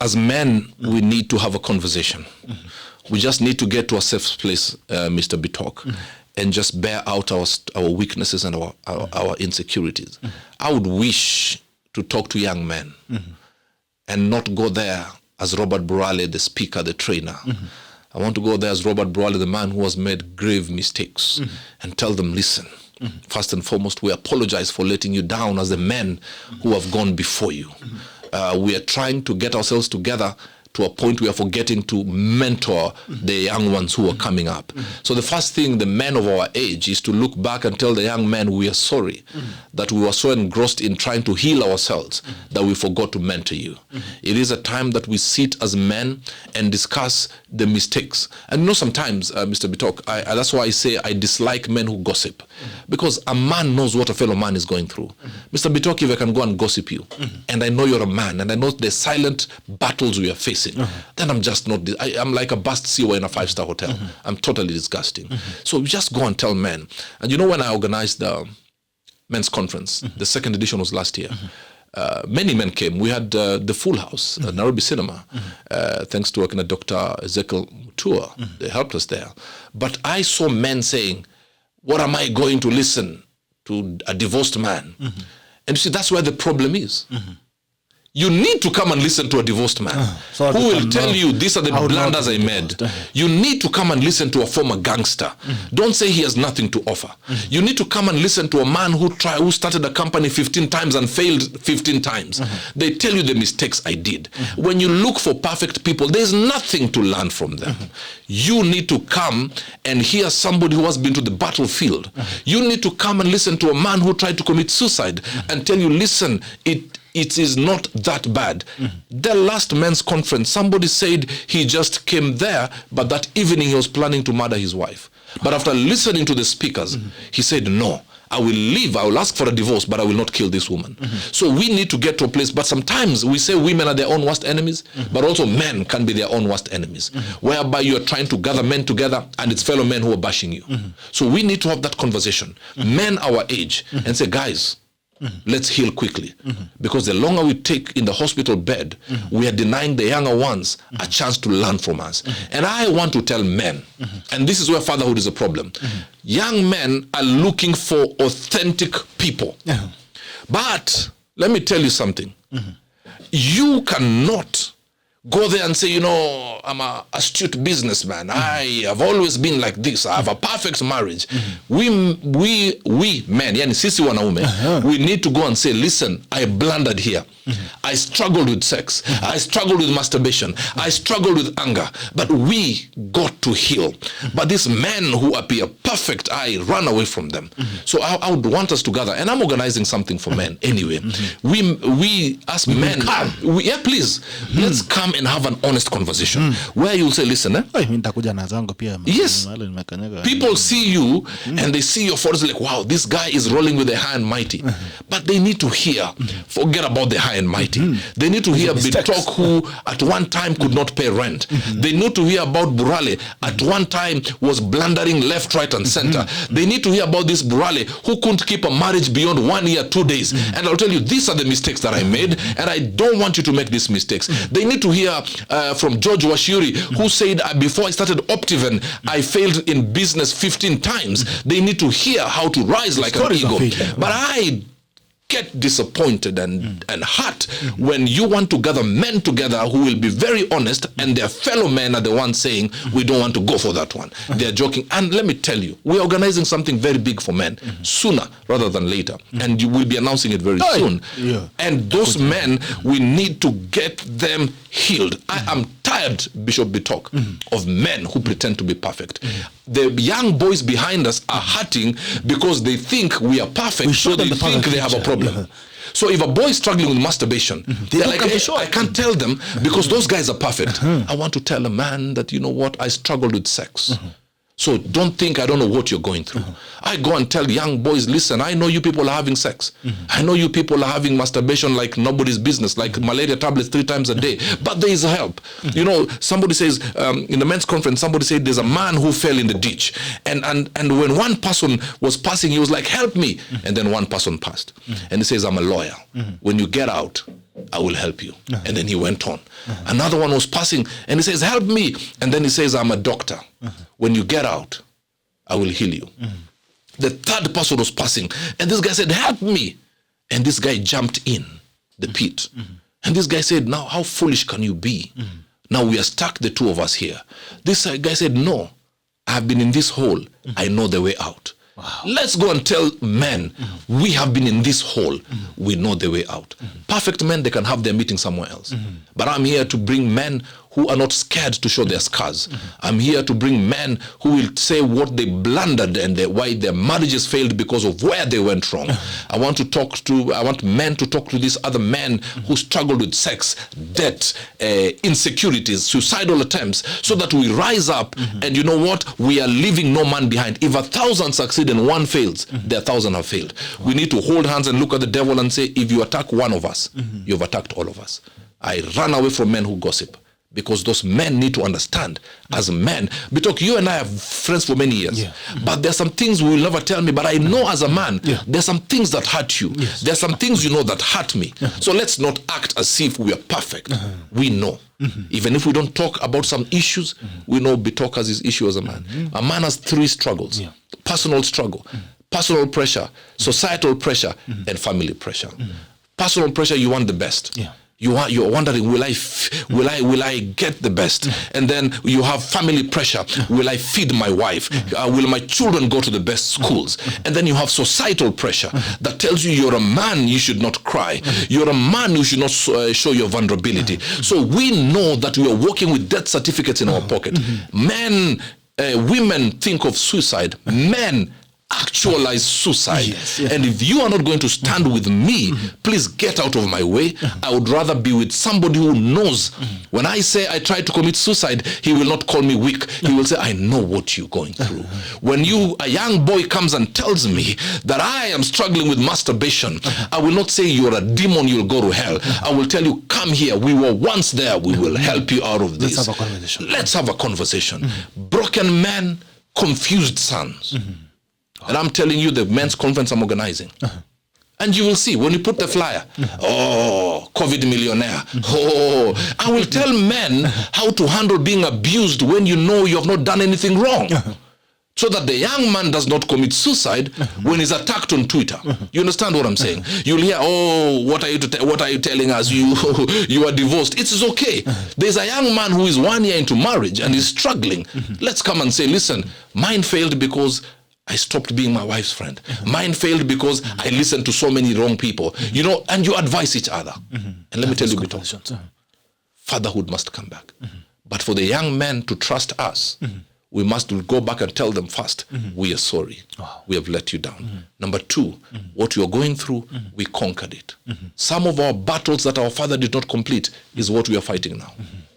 as men, we need to have a conversation. We just need to get to a safe place, Mr. Bitok, and just bear out our weaknesses and our insecurities. I would wish to talk to young men and not go there as Robert Burale, the speaker, the trainer. I want to go there as Robert Burale, the man who has made grave mistakes, and tell them, listen, first and foremost, we apologize for letting you down as the men who have gone before you. We are trying to get ourselves together to a point we are forgetting to mentor the young ones who are coming up. So the first thing, the men of our age, is to look back and tell the young men we are sorry that we were so engrossed in trying to heal ourselves that we forgot to mentor you. It is a time that we sit as men and discuss the mistakes. And you know, sometimes, Mr. Bitok, that's why I say I dislike men who gossip. Because a man knows what a fellow man is going through. Mr. Bitok, if I can go and gossip you, and I know you're a man, and I know the silent battles we are facing, then I'm just not, I'm like a bust CEO in a 5-star hotel. I'm totally disgusting. So we just go and tell men. And you know, when I organized the men's conference, the second edition was last year, many men came. We had the full house, Nairobi Cinema, thanks to Dr. Ezekiel Mutua. They helped us there. But I saw men saying, what am I going to listen to a divorced man? And you see, that's where the problem is. You need to come and listen to a divorced man who will tell you these are the blunders I made. You need to come and listen to a former gangster. Don't say he has nothing to offer. You need to come and listen to a man who started a company 15 times and failed 15 times. They tell you the mistakes I did. When you look for perfect people, there's nothing to learn from them. You need to come and hear somebody who has been to the battlefield. You need to come and listen to a man who tried to commit suicide and tell you, listen, it is not that bad. The last men's conference, somebody said he just came there, but that evening he was planning to murder his wife. But after listening to the speakers, he said, no, I will leave, I will ask for a divorce, but I will not kill this woman. So we need to get to a place, but sometimes we say women are their own worst enemies, but also men can be their own worst enemies, whereby you are trying to gather men together and it's fellow men who are bashing you. So we need to have that conversation, men our age, and say, guys, let's heal quickly. Because the longer we take in the hospital bed, we are denying the younger ones a chance to learn from us. And I want to tell men, and this is where fatherhood is a problem. Young men are looking for authentic people. But let me tell you something. You cannot go there and say, you know, I'm an astute businessman. I have always been like this. I have a perfect marriage. We men, yani sisi wanaume, we need to go and say, listen, I blundered here. I struggled with sex. I struggled with masturbation. I struggled with anger. But we got to heal. But these men who appear perfect, I run away from them. So I would want us to gather. And I'm organizing something for men anyway. We as men, please, let's come and have an honest conversation where you'll say, listen, yes, people see you and they see your photos like, wow, this guy is rolling with the high and mighty. But they need to hear, forget about the high and mighty. They need to hear Bitok, who at one time could not pay rent. They need to hear about Burale, at one time was blundering left, right, and center. They need to hear about this Burale who couldn't keep a marriage beyond 1 year, 2 days. And I'll tell you, these are the mistakes that I made, and I don't want you to make these mistakes. They need to hear from George Washuri, who said, before I started Optiven, I failed in business 15 times. They need to hear how to rise like an eagle. But I get disappointed and hurt when you want to gather men together who will be very honest, and their fellow men are the ones saying, we don't want to go for that one. They're joking. And let me tell you, we're organizing something very big for men sooner rather than later. And you will be announcing it very soon. And those men, we need to get them healed. I am tired, Bishop Bitok, of men who pretend to be perfect. The young boys behind us are hurting because they think we are perfect, so they think they have a problem. So if a boy is struggling with masturbation, they're like, hey, I can't tell them because those guys are perfect. I want to tell a man that, you know what, I struggled with sex. So don't think I don't know what you're going through. I go and tell young boys, listen, I know you people are having sex. I know you people are having masturbation like nobody's business, like malaria tablets 3 times a day. But there is help. You know, somebody says, in the men's conference, somebody said there's a man who fell in the ditch. And when one person was passing, he was like, help me. And then one person passed. And he says, I'm a lawyer. When you get out, I will help you. And then he went on. Another one was passing, and he says, help me. And then he says, I'm a doctor. When you get out, I will heal you. The third person was passing, and this guy said, help me. And this guy jumped in the pit. And this guy said, now how foolish can you be? Now we are stuck, the two of us here. This guy said, no, I've been in this hole. I know the way out. Wow. Let's go and tell men, we have been in this hole. We know the way out. Perfect men, they can have their meeting somewhere else. But I'm here to bring men who are not scared to show their scars. I'm here to bring men who will say what they blundered and why their marriages failed because of where they went wrong. I want men to talk to these other men who struggled with sex, debt, insecurities, suicidal attempts, so that we rise up and you know what? We are leaving no man behind. If 1,000 succeed and one fails, their 1,000 have failed. We need to hold hands and look at the devil and say, if you attack one of us, you've attacked all of us. I run away from men who gossip. Because those men need to understand as men. Because you and I are friends for many years. But there are some things you will never tell me. But I know as a man, there are some things that hurt you. There are some things you know that hurt me. So let's not act as if we are perfect. We know. Even if we don't talk about some issues, we know Bitok has his issue as a man. A man has 3 struggles. Personal struggle, personal pressure, societal pressure, and family pressure. Personal pressure, you want the best. You're wondering, will I get the best? And then you have family pressure. Will I feed my wife? Will my children go to the best schools? And then you have societal pressure that tells you you're a man, you should not cry. You're a man, you should not show your vulnerability. So we know that we are working with death certificates in our pocket. Men, women think of suicide. Men actualize suicide. And if you are not going to stand with me, please get out of my way. I would rather be with somebody who knows. When I say I try to commit suicide, he will not call me weak. He will say, I know what you're going through. When a young boy comes and tells me that I am struggling with masturbation, I will not say you're a demon, you'll go to hell. I will tell you, come here. We were once there. We will help you out of this. Let's have a conversation. Broken men, confused sons. And I'm telling you, the men's conference I'm organizing. And you will see, when you put the flyer, oh, COVID millionaire. Oh, I will tell men how to handle being abused when you know you have not done anything wrong. So that the young man does not commit suicide when he's attacked on Twitter. You understand what I'm saying? You'll hear, oh, what are you telling us? You are divorced. It is okay. There's a young man who is 1 year into marriage and is struggling. Let's come and say, listen, mine failed because I stopped being my wife's friend. Mine failed because I listened to so many wrong people. You know, and you advise each other. And let me tell you, Bitok, fatherhood must come back. But for the young men to trust us, we must go back and tell them first, we are sorry. We have let you down. Number 2, what you are going through, we conquered it. Some of our battles that our father did not complete is what we are fighting now.